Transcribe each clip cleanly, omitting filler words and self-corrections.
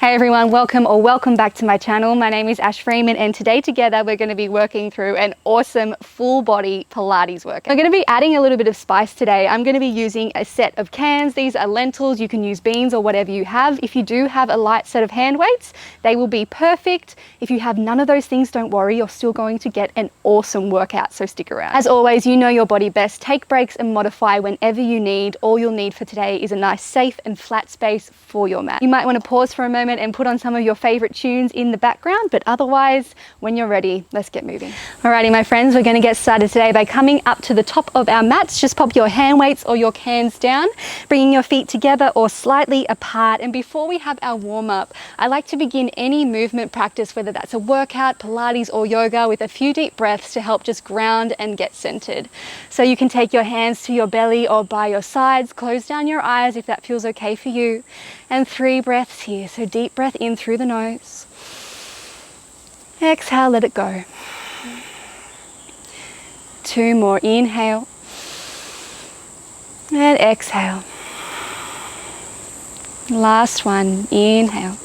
Hey everyone, welcome back to my channel. My name is Ash Freeman and today together we're going to be working through an awesome full body Pilates workout. We're going to be adding a little bit of spice today. I'm going to be using a set of cans. These are lentils. You can use beans or whatever you have. If you do have a light set of hand weights, they will be perfect. If you have none of those things, don't worry, you're still going to get an awesome workout, so stick around. As always, you know your body best. Take breaks and modify whenever you need. All you'll need for today is a nice safe and flat space for your mat. You might want to pause for a moment and put on some of your favorite tunes in the background, but otherwise, when you're ready, let's get moving. Alrighty, my friends, we're going to get started today by coming up to the top of our mats. Just pop your hand weights or your cans down, bringing your feet together or slightly apart. And before we have our warm-up, I like to begin any movement practice, whether that's a workout, Pilates or yoga, with a few deep breaths to help just ground and get centered. So you can take your hands to your belly or by your sides, close down your eyes if that feels okay for you. And 3 breaths here. So deep breath in through the nose. Exhale, let it go. 2 more. Inhale. And exhale. Last one. Inhale.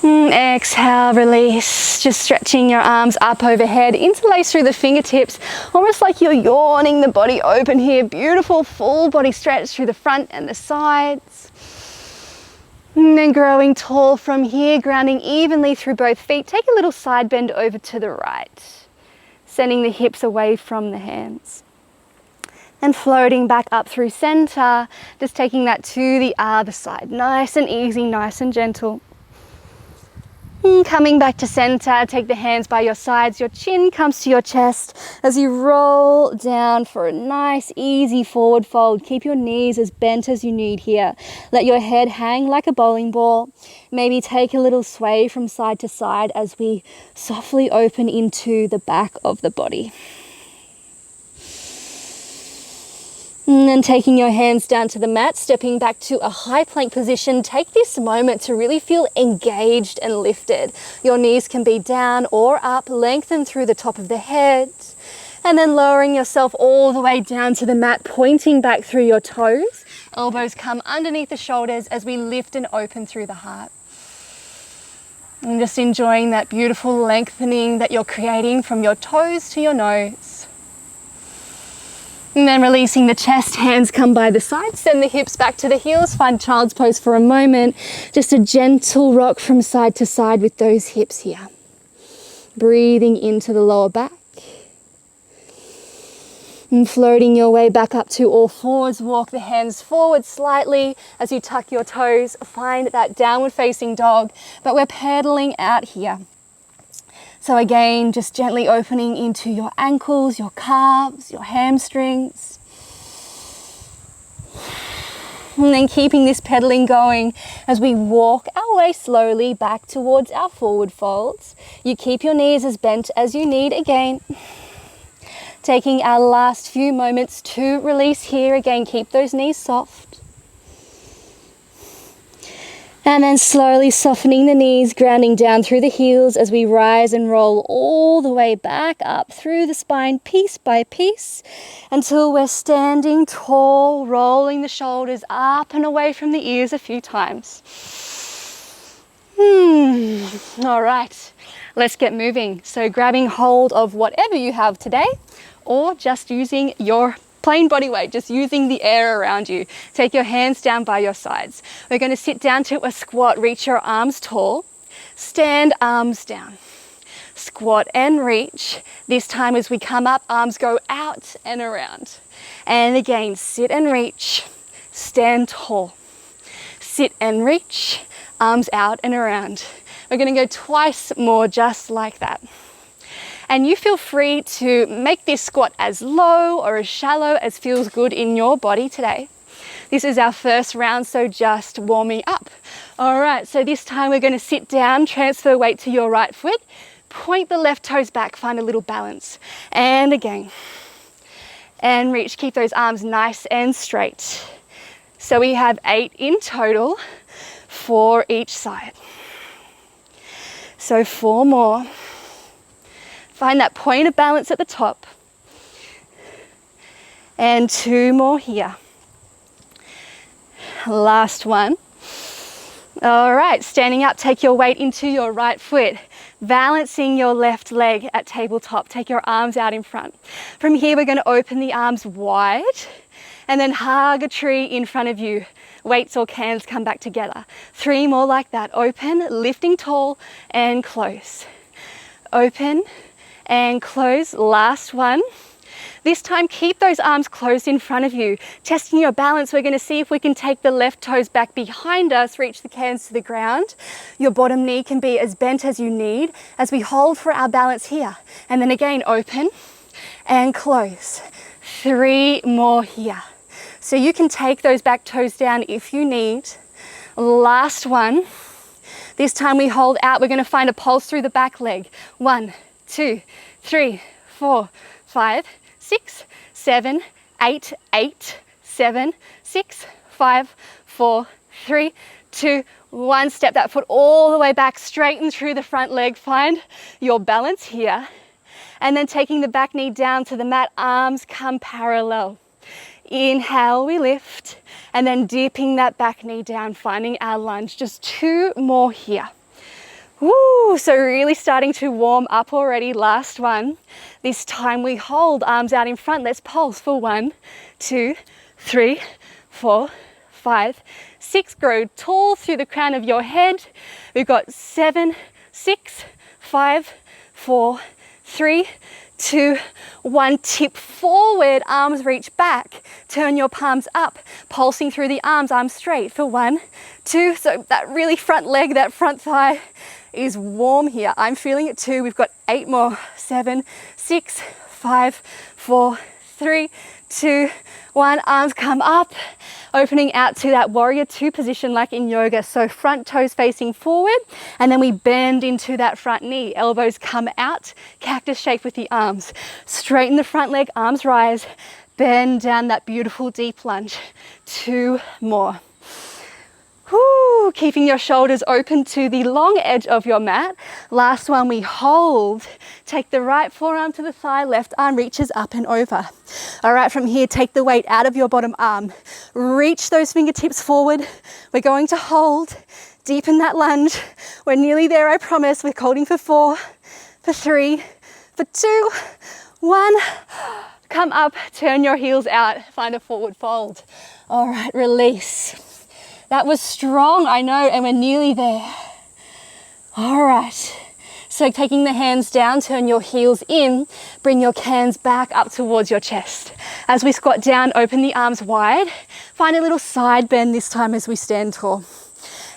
Exhale, release. Just stretching your arms up overhead, interlace through the fingertips, almost like you're yawning the body open here. Beautiful full body stretch through the front and the sides. And then growing tall from here, grounding evenly through both feet. Take a little side bend over to the right, sending the hips away from the hands. And floating back up through center, just taking that to the other side. Nice and easy, nice and gentle. Coming back to center, take the hands by your sides, your chin comes to your chest as you roll down for a nice easy forward fold. Keep your knees as bent as you need here. Let your head hang like a bowling ball. Maybe take a little sway from side to side as we softly open into the back of the body. And then taking your hands down to the mat, stepping back to a high plank position. Take this moment to really feel engaged and lifted. Your knees can be down or up, lengthen through the top of the head. And then lowering yourself all the way down to the mat, pointing back through your toes. Elbows come underneath the shoulders as we lift and open through the heart. And just enjoying that beautiful lengthening that you're creating from your toes to your nose. And then releasing the chest, hands come by the sides, send the hips back to the heels, find child's pose for a moment. Just a gentle rock from side to side with those hips here. Breathing into the lower back. And floating your way back up to all fours, walk the hands forward slightly as you tuck your toes, find that downward facing dog, but we're pedaling out here. So again, just gently opening into your ankles, your calves, your hamstrings. And then keeping this pedaling going as we walk our way slowly back towards our forward folds. You keep your knees as bent as you need again. Taking our last few moments to release here. Again, keep those knees soft. And then slowly softening the knees, grounding down through the heels as we rise and roll all the way back up through the spine, piece by piece, until we're standing tall, rolling the shoulders up and away from the ears a few times. All right, let's get moving. So grabbing hold of whatever you have today, or just using your plain body weight, just using the air around you. Take your hands down by your sides. We're going to sit down to a squat, reach your arms tall, stand arms down, squat and reach. This time as we come up, arms go out and around. And again, sit and reach, stand tall, sit and reach, arms out and around. We're going to go twice more just like that. And you feel free to make this squat as low or as shallow as feels good in your body today. This is our first round, so just warming up. All right, so this time we're going to sit down, transfer weight to your right foot, point the left toes back, find a little balance. And again, and reach, keep those arms nice and straight. So we have 8 in total for each side. So 4 more. Find that point of balance at the top. And 2 more here. Last one. All right, standing up, take your weight into your right foot, balancing your left leg at tabletop. Take your arms out in front. From here, we're going to open the arms wide and then hug a tree in front of you. Weights or cans come back together. 3 more like that. Open, lifting tall and close. Open and close. Last one. This time, keep those arms closed in front of you. Testing your balance, we're going to see if we can take the left toes back behind us, reach the cans to the ground. Your bottom knee can be as bent as you need as we hold for our balance here. And then again, open and close. 3 more here. So you can take those back toes down if you need. Last one. This time we hold out. We're going to find a pulse through the back leg. 1, 2, 3, 4, 5, 6, 7, 8, 8, 7, 6, 5, 4, 3, 2, 1. Step that foot all the way back, straighten through the front leg. Find your balance here. And then taking the back knee down to the mat, arms come parallel. Inhale, we lift, and then dipping that back knee down, finding our lunge. Just 2 more here. Woo, so really starting to warm up already. Last one. This time we hold, arms out in front. Let's pulse for 1, 2, 3, 4, 5, 6. Grow tall through the crown of your head. We've got 7, 6, 5, 4, 3, 2, 1. Tip forward, arms reach back. Turn your palms up, pulsing through the arms straight for 1, 2. So that really front leg, that front thigh is warm here. I'm feeling it too. We've got 8 more. 7, 6, 5, 4, 3, 2, 1. Arms come up, opening out to that warrior 2 position like in yoga. So front toes facing forward, and then we bend into that front knee. Elbows come out, cactus shape with the arms. Straighten the front leg, arms rise, bend down that beautiful deep lunge. 2 more. Woo, keeping your shoulders open to the long edge of your mat. Last one, we hold. Take the right forearm to the thigh, left arm reaches up and over. All right, from here, take the weight out of your bottom arm. Reach those fingertips forward. We're going to hold, deepen that lunge. We're nearly there, I promise. We're holding for 4, for 3, for 2, 1. Come up, turn your heels out, find a forward fold. All right, release. That was strong, I know, and we're nearly there. All right, so taking the hands down, turn your heels in, bring your cans back up towards your chest. As we squat down, open the arms wide, find a little side bend this time as we stand tall.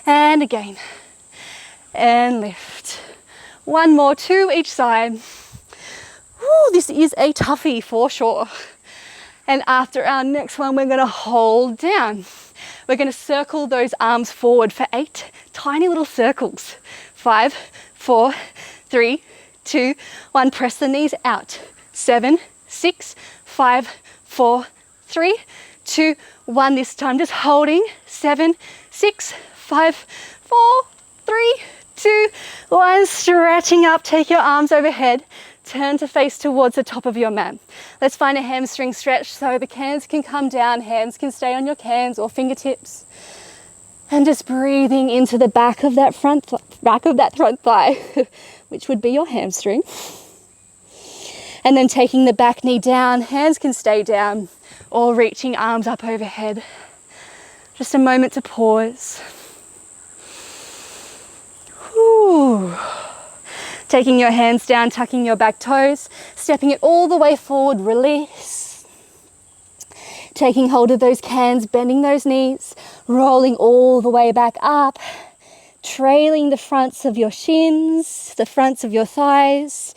And again, and lift. 1 more, 2 each side. Woo, this is a toughie for sure. And after our next one, we're gonna hold down. We're going to circle those arms forward for 8 tiny little circles. 5, 4, 3, 2, 1. Press the knees out. 7, 6, 5, 4, 3, 2, 1. This time just holding. 7, 6, 5, 4, 3, 2, 1. Stretching up. Take your arms overhead. Turn to face towards the top of your mat. Let's find a hamstring stretch so the cans can come down, hands can stay on your cans or fingertips. And just breathing into the back of that front thigh, which would be your hamstring. And then taking the back knee down, hands can stay down or reaching arms up overhead. Just a moment to pause. Whew. Taking your hands down, tucking your back toes, stepping it all the way forward, release. Taking hold of those cans, bending those knees, rolling all the way back up, trailing the fronts of your shins, the fronts of your thighs,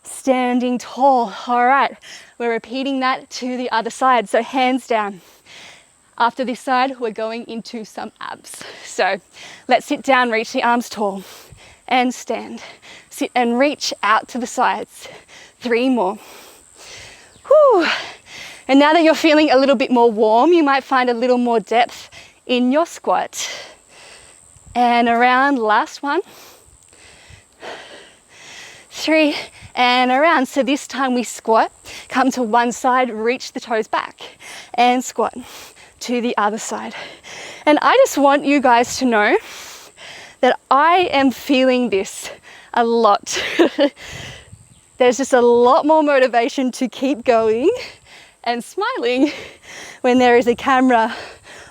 standing tall. All right, we're repeating that to the other side. So hands down. After this side, we're going into some abs. So let's sit down, reach the arms tall and stand. Sit and reach out to the sides. 3 more. Whew. And now that you're feeling a little bit more warm, you might find a little more depth in your squat. And around, last one. 3, and around. So this time we squat, come to one side, reach the toes back, and squat to the other side. And I just want you guys to know that I am feeling this a lot. There's just a lot more motivation to keep going and smiling when there is a camera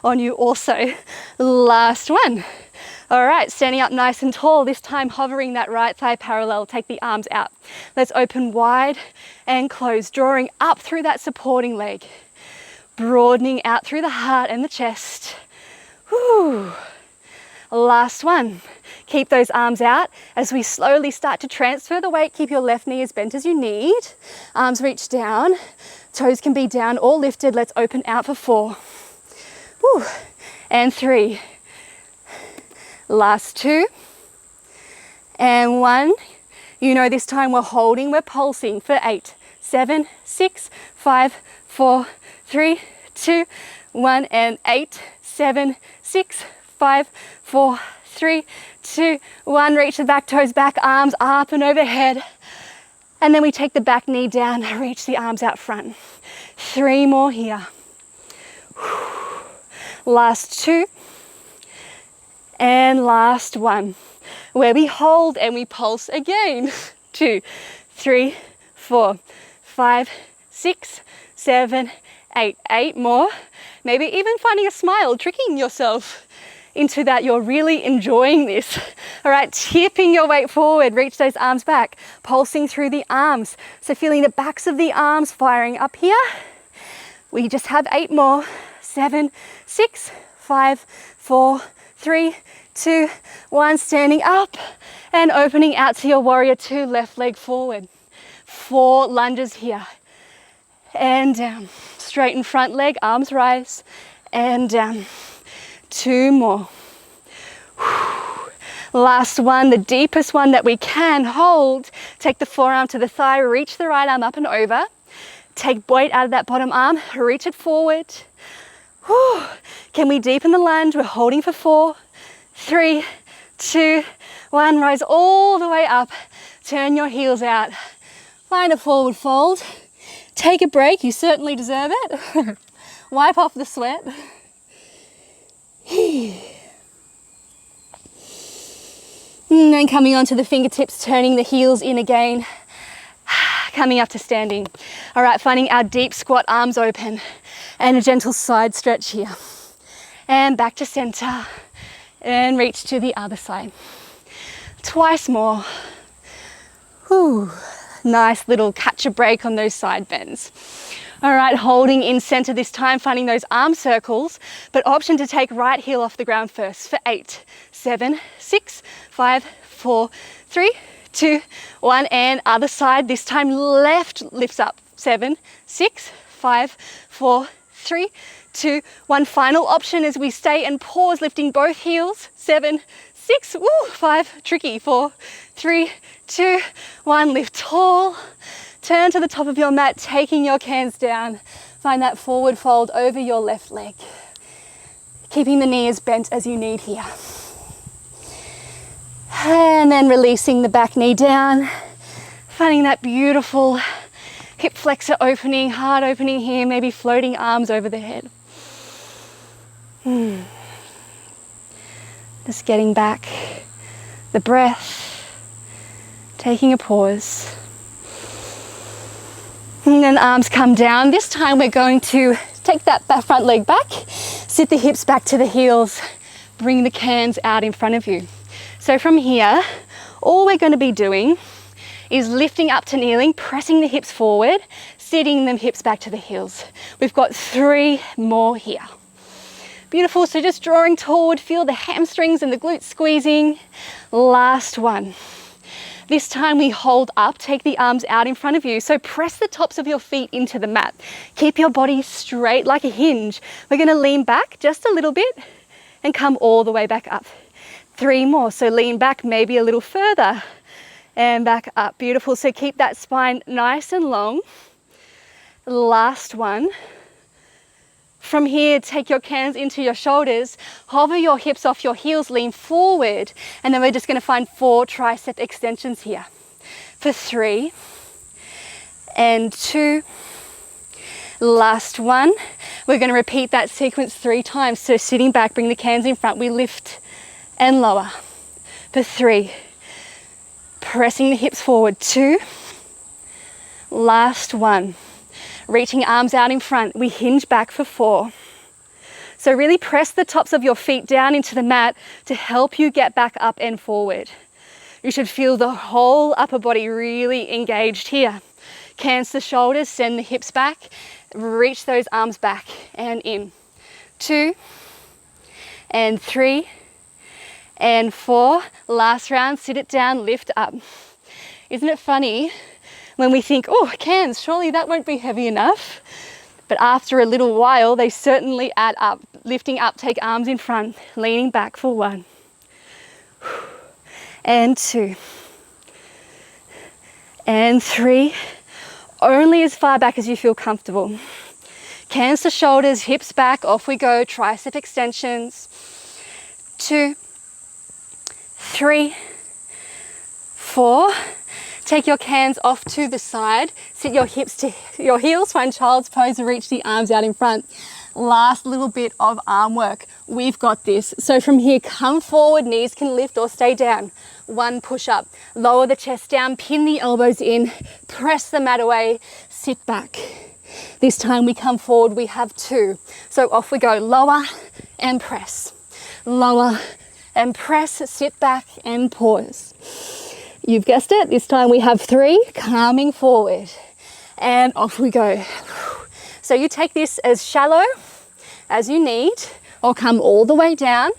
on you also. Last one. All right, standing up nice and tall, this time hovering that right thigh parallel, take the arms out. Let's open wide and close, drawing up through that supporting leg, broadening out through the heart and the chest. Whew. Last one. Keep those arms out as we slowly start to transfer the weight. Keep your left knee as bent as you need. Arms reach down, toes can be down or lifted. Let's open out for 4. Whew. And 3. Last 2 and 1. You know, this time we're holding, we're pulsing for 8, 7, 6, 5, 4, 3, 2, 1, and 8, 7, 6, 5, 4, 3, 2, 1. Reach the back toes back, arms up and overhead. And then we take the back knee down, reach the arms out front. 3 more here. Last 2. And last 1, where we hold and we pulse again. 2, 3, 4, 5, 6, 7, 8. 8 more. Maybe even finding a smile, tricking yourself into that you're really enjoying this. All right, tipping your weight forward, reach those arms back, pulsing through the arms. So feeling the backs of the arms firing up here. We just have 8 more. 7, 6, 5, 4, 3, 2, 1, standing up and opening out to your warrior 2, left leg forward. 4 lunges here and down. Straighten front leg, arms rise and down. 2 more. Last one, the deepest one that we can hold. Take the forearm to the thigh, reach the right arm up and over. Take weight out of that bottom arm, reach it forward. Whew. Can we deepen the lunge? We're holding for 4, 3, 2, 1. Rise all the way up. Turn your heels out. Find a forward fold. Take a break. You certainly deserve it. Wipe off the sweat. And then coming onto the fingertips, turning the heels in again. Coming up to standing. All right, finding our deep squat, arms open. And a gentle side stretch here. And back to center. And reach to the other side. Twice more. Whew. Nice little catch a break on those side bends. All right, holding in center this time, finding those arm circles, but option to take right heel off the ground first for 8, 7, 6, 5, 4, 3, 2, 1, and other side. This time left lifts up. 7, 6, 5, 4, 3, 2, 1. Final option as we stay and pause, lifting both heels. 7, 6, 5, tricky. 4, 3, 2, 1. Lift tall. Turn to the top of your mat, taking your cans down. Find that forward fold over your left leg. Keeping the knee as bent as you need here. And then releasing the back knee down. Finding that beautiful hip flexor opening, heart opening here, maybe floating arms over the head. Just getting back the breath, taking a pause. And then arms come down. This time we're going to take that front leg back, sit the hips back to the heels, bring the cans out in front of you. So from here, all we're going to be doing is lifting up to kneeling, pressing the hips forward, sitting the hips back to the heels. We've got 3 more here. Beautiful, so just drawing toward, feel the hamstrings and the glutes squeezing. Last one. This time we hold up, take the arms out in front of you. So press the tops of your feet into the mat. Keep your body straight like a hinge. We're gonna lean back just a little bit and come all the way back up. 3 more, so lean back maybe a little further and back up. Beautiful, so keep that spine nice and long. Last one. From here, take your cans into your shoulders, hover your hips off your heels, lean forward, and then we're just gonna find 4 tricep extensions here. For 3 and 2. Last one. We're gonna repeat that sequence 3 times. So sitting back, bring the cans in front, we lift and lower. for 3. Pressing the hips forward, 2. Last 1. Reaching arms out in front. We hinge back for 4. So really press the tops of your feet down into the mat to help you get back up and forward. You should feel the whole upper body really engaged here. Cans the shoulders, send the hips back, reach those arms back and in. 2 and 3 and 4. Last round, sit it down, lift up. Isn't it funny when we think, oh, cans, surely that won't be heavy enough? But after a little while, they certainly add up. Lifting up, take arms in front, leaning back for 1 and 2 and 3. Only as far back as you feel comfortable. Cans to shoulders, hips back, off we go. Tricep extensions. 2, 3, 4. Take your cans off to the side. Sit your hips to your heels, find child's pose and reach the arms out in front. Last little bit of arm work. We've got this. So from here, come forward, knees can lift or stay down. 1 push up. Lower the chest down, pin the elbows in, press the mat away, sit back. This time we come forward, we have 2. So off we go, lower and press. Lower and press, sit back and pause. You've guessed it, this time we have 3, calming forward. And off we go. So you take this as shallow as you need, or come all the way down.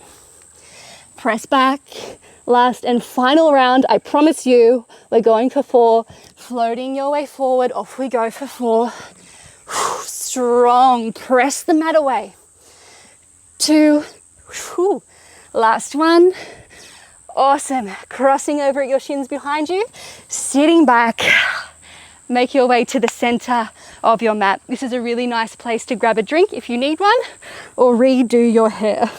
Press back. Last and final round, I promise you, we're going for 4. Floating your way forward, off we go for 4. Strong, press the mat away. 2, last 1. Awesome, crossing over at your shins behind you, sitting back. Make your way to the center of your mat. This is a really nice place to grab a drink if you need one, or redo your hair,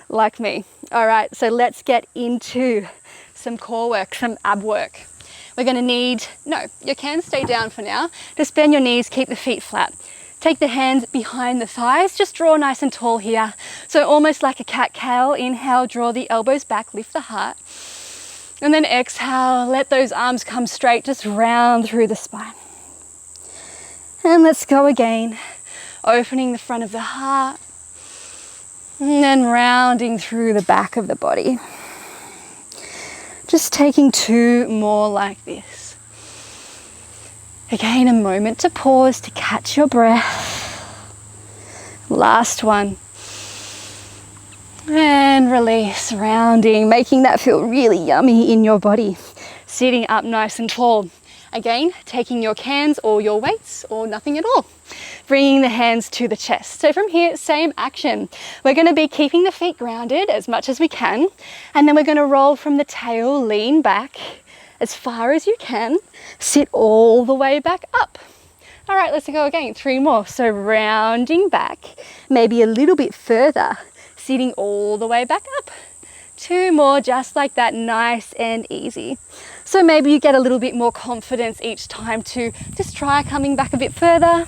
like me. All right, so let's get into some core work, some ab work. We're gonna need, you can stay down for now. Just bend your knees, keep the feet flat. Take the hands behind the thighs, just draw nice and tall here. So almost like a cat-cow. Inhale, draw the elbows back, lift the heart. And then exhale, let those arms come straight, just round through the spine. And let's go again. Opening the front of the heart. And then rounding through the back of the body. Just taking 2 more like this. Again, a moment to pause, to catch your breath. Last one. And release, rounding, making that feel really yummy in your body. Sitting up nice and tall. Again, taking your cans or your weights or nothing at all. Bringing the hands to the chest. So from here, same action. We're going to be keeping the feet grounded as much as we can. And then we're going to roll from the tail, lean back as far as you can. Sit all the way back up. All right, let's go again. 3 more. So rounding back, maybe a little bit further. Sitting all the way back up. 2 more, just like that, nice and easy. So maybe you get a little bit more confidence each time to just try coming back a bit further.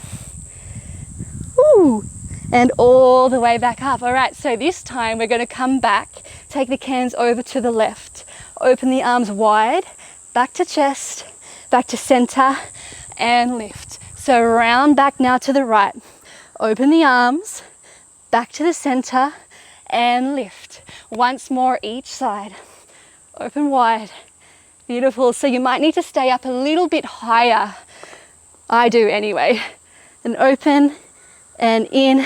Ooh, and all the way back up. All right, so this time we're going to come back, take the cans over to the left, open the arms wide, back to chest, back to center, and lift. So round back now to the right, open the arms, back to the center, and lift. Once more each side. Open wide. Beautiful. So you might need to stay up a little bit higher. I do anyway. And open and in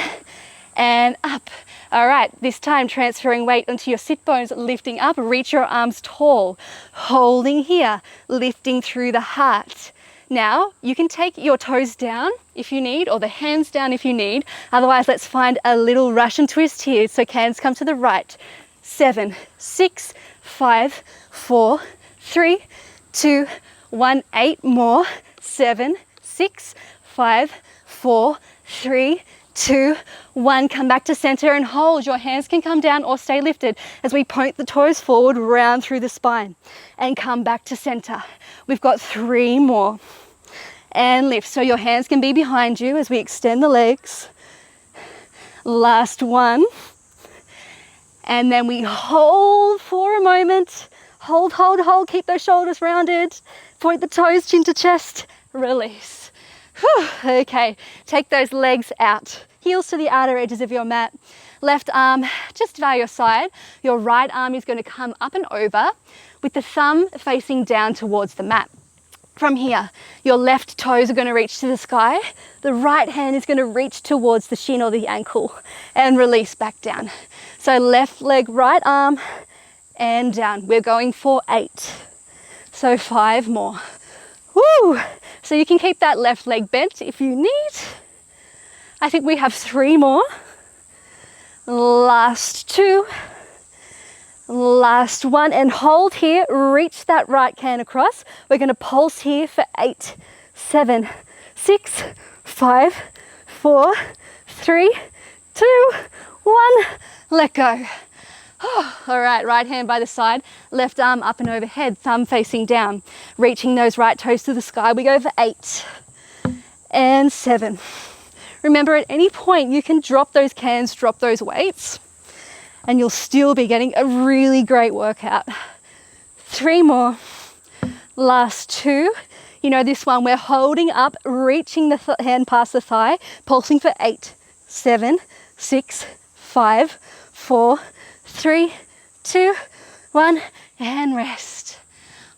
and up. All right, this time transferring weight onto your sit bones, lifting up, reach your arms tall, holding here, lifting through the heart. Now, you can take your toes down if you need, or the hands down if you need. Otherwise, let's find a little Russian twist here. So hands come to the right. 7, 6, 5, 4, 3, 2, 1. 8 more. 7, 6, 5, 4, 3, 2, 1. Come back to center and hold. Your hands can come down or stay lifted as we point the toes forward, round through the spine, and come back to center. We've got 3 more. And lift. So your hands can be behind you as we extend the legs. Last one. And then we hold for a moment. Hold, hold, hold. Keep those shoulders rounded. Point the toes, chin to chest. Release. Whew. Okay, take those legs out. Heels to the outer edges of your mat. Left arm just by your side. Your right arm is going to come up and over with the thumb facing down towards the mat. From here, your left toes are going to reach to the sky. The right hand is going to reach towards the shin or the ankle and release back down. So left leg, right arm and down. We're going for 8. So 5 more. Woo! So you can keep that left leg bent if you need. I think we have 3 more. Last 2. Last 1, and hold here. Reach that right can across. We're going to pulse here for 8, 7, 6, 5, 4, 3, 2, 1. Let go. All right, right hand by the side, left arm up and overhead, thumb facing down, reaching those right toes to the sky. We go for 8 and 7. Remember, at any point you can drop those cans, drop those weights, and you'll still be getting a really great workout. 3 more. Last 2. You know this one, we're holding up, reaching the hand past the thigh, pulsing for 8, 7, 6, 5, 4, 3, 2, 1, and rest.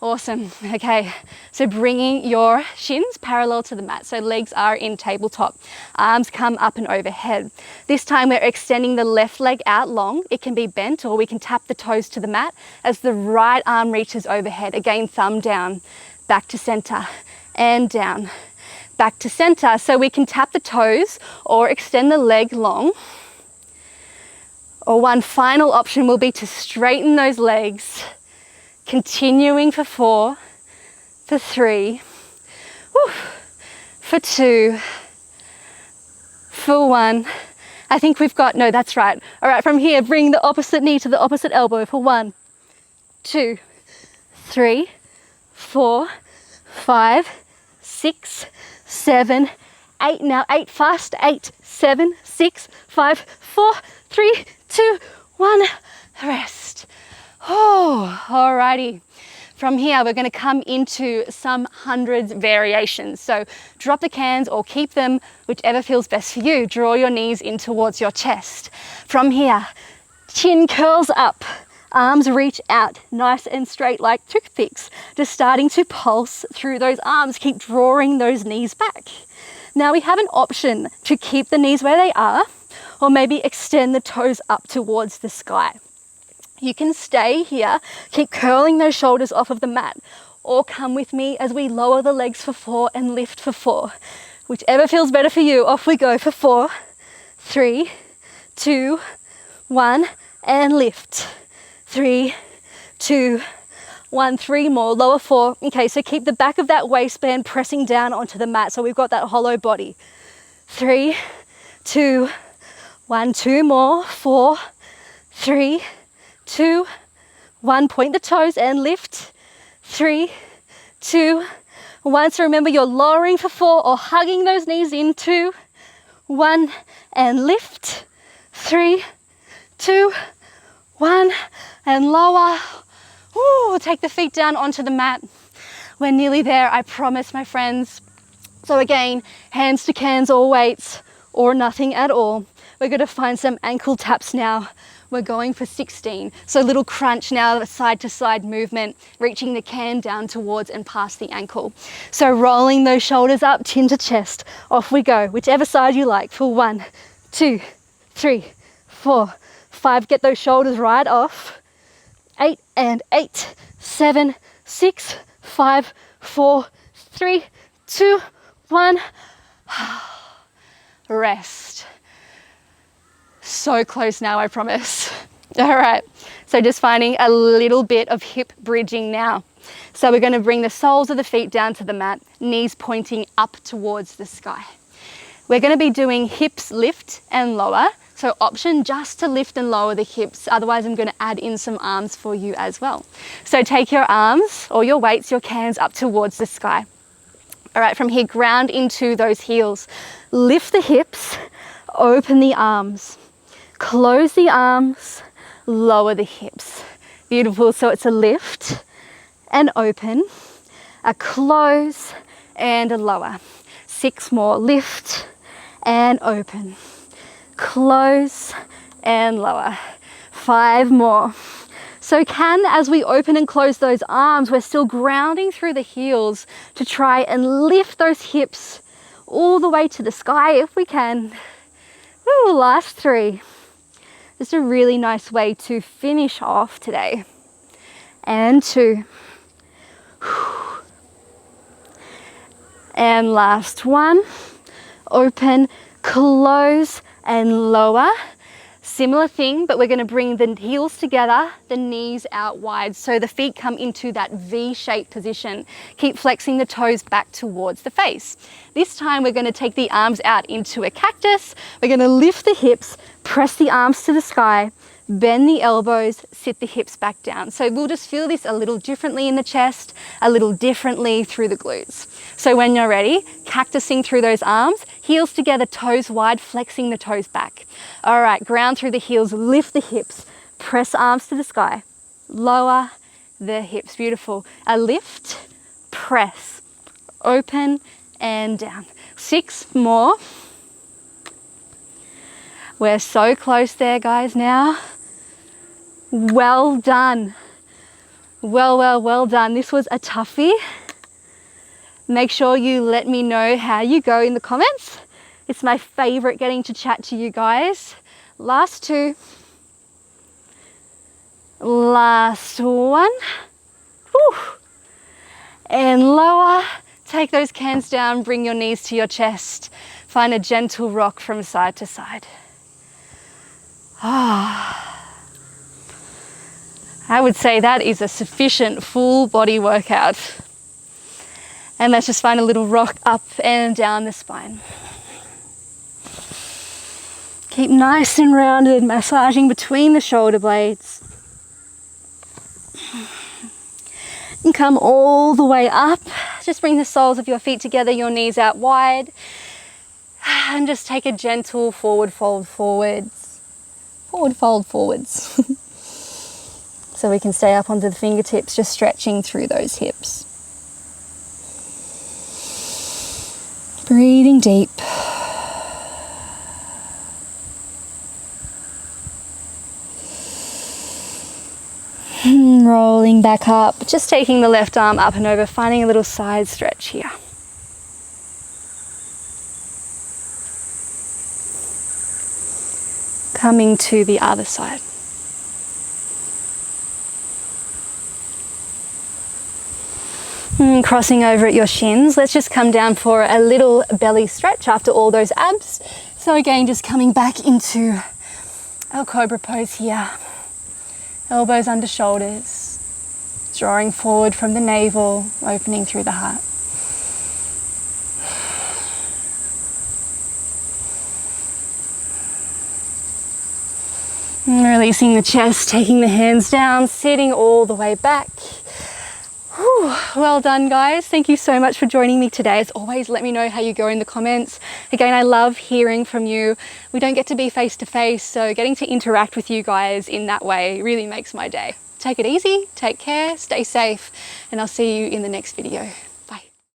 Awesome. Okay, so bringing your shins parallel to the mat. So legs are in tabletop, arms come up and overhead. This time we're extending the left leg out long. It can be bent, or we can tap the toes to the mat as the right arm reaches overhead. Again, thumb down, back to center and down, back to center. So we can tap the toes or extend the leg long. Or one final option will be to straighten those legs, continuing for 4, for 3, for 2, for 1. I think we've got, no, that's right. All right, from here, bring the opposite knee to the opposite elbow for 1, 2, 3, 4, 5, 6, 7, 8. Now 8 fast. 8, 7, 6, 5, 4, 3, 2, 1. Rest. Oh, alrighty. From here, we're going to come into some hundreds variations. So drop the cans or keep them, whichever feels best for you. Draw your knees in towards your chest. From here, chin curls up, arms reach out, nice and straight like toothpicks. Just starting to pulse through those arms. Keep drawing those knees back. Now we have an option to keep the knees where they are, or maybe extend the toes up towards the sky. You can stay here, keep curling those shoulders off of the mat, or come with me as we lower the legs for 4 and lift for 4. Whichever feels better for you. Off we go for 4, 3, 2, 1, and lift. 3, 2, 1, 3 more, lower 4. Okay, so keep the back of that waistband pressing down onto the mat, so we've got that hollow body. 3, 2, 1, 2 more, 4, 3, 2, 1, point the toes and lift. 3, 2, 1. So remember, you're lowering for 4 or hugging those knees in. 2, 1, and lift. 3, 2, 1, and lower. Ooh, take the feet down onto the mat. We're nearly there, I promise, my friends. So again, hands to cans or weights or nothing at all. We're going to find some ankle taps now. We're going for 16. So a little crunch now, side to side movement, reaching the can down towards and past the ankle. So rolling those shoulders up, chin to chest. Off we go, whichever side you like, for 1, 2, 3, 4, 5. Get those shoulders right off. 8 and 8, 7, 6, 5, 4, 3, 2, 1. Rest. So close now, I promise. All right, so just finding a little bit of hip bridging now. So we're going to bring the soles of the feet down to the mat, knees pointing up towards the sky. We're going to be doing hips lift and lower. So option just to lift and lower the hips. Otherwise, I'm going to add in some arms for you as well. So take your arms or your weights, your cans up towards the sky. All right, from here, ground into those heels. Lift the hips, open the arms. Close the arms, lower the hips. Beautiful. So it's a lift and open, a close and a lower. 6 more. Lift and open, close and lower. 5 more. So as we open and close those arms, we're still grounding through the heels to try and lift those hips all the way to the sky if we can. Ooh, last 3. Just a really nice way to finish off today. And 2. And last 1. Open, close and lower. Similar thing, but we're going to bring the heels together, the knees out wide, so the feet come into that V-shaped position. Keep flexing the toes back towards the face. This time we're going to take the arms out into a cactus. We're going to lift the hips, press the arms to the sky, bend the elbows, sit the hips back down. So we'll just feel this a little differently in the chest, a little differently through the glutes. So when you're ready, cactusing through those arms, heels together, toes wide, flexing the toes back. All right, ground through the heels, lift the hips, press arms to the sky, lower the hips. Beautiful. A lift, press, open and down. 6 more. We're so close there, guys, now. Well done. Well done. This was a toughie. Make sure you let me know how you go in the comments. It's my favorite getting to chat to you guys. Last 2. Last 1. Whew. And lower. Take those cans down, bring your knees to your chest. Find a gentle rock from side to side. I would say that is a sufficient full body workout. And let's just find a little rock up and down the spine. Keep nice and rounded, massaging between the shoulder blades. And come all the way up. Just bring the soles of your feet together, your knees out wide. And just take a gentle forward fold forwards. Forward fold forwards. So we can stay up onto the fingertips, just stretching through those hips. Breathing deep. Rolling back up, just taking the left arm up and over, finding a little side stretch here. Coming to the other side. Crossing over at your shins. Let's just come down for a little belly stretch after all those abs. So again, just coming back into our cobra pose here. Elbows under shoulders, drawing forward from the navel, opening through the heart. And releasing the chest, taking the hands down, sitting all the way back. Whew, well done, guys. Thank you so much for joining me today. As always, let me know how you go in the comments. Again, I love hearing from you. We don't get to be face to face, so getting to interact with you guys in that way really makes my day. Take it easy, take care, stay safe, and I'll see you in the next video.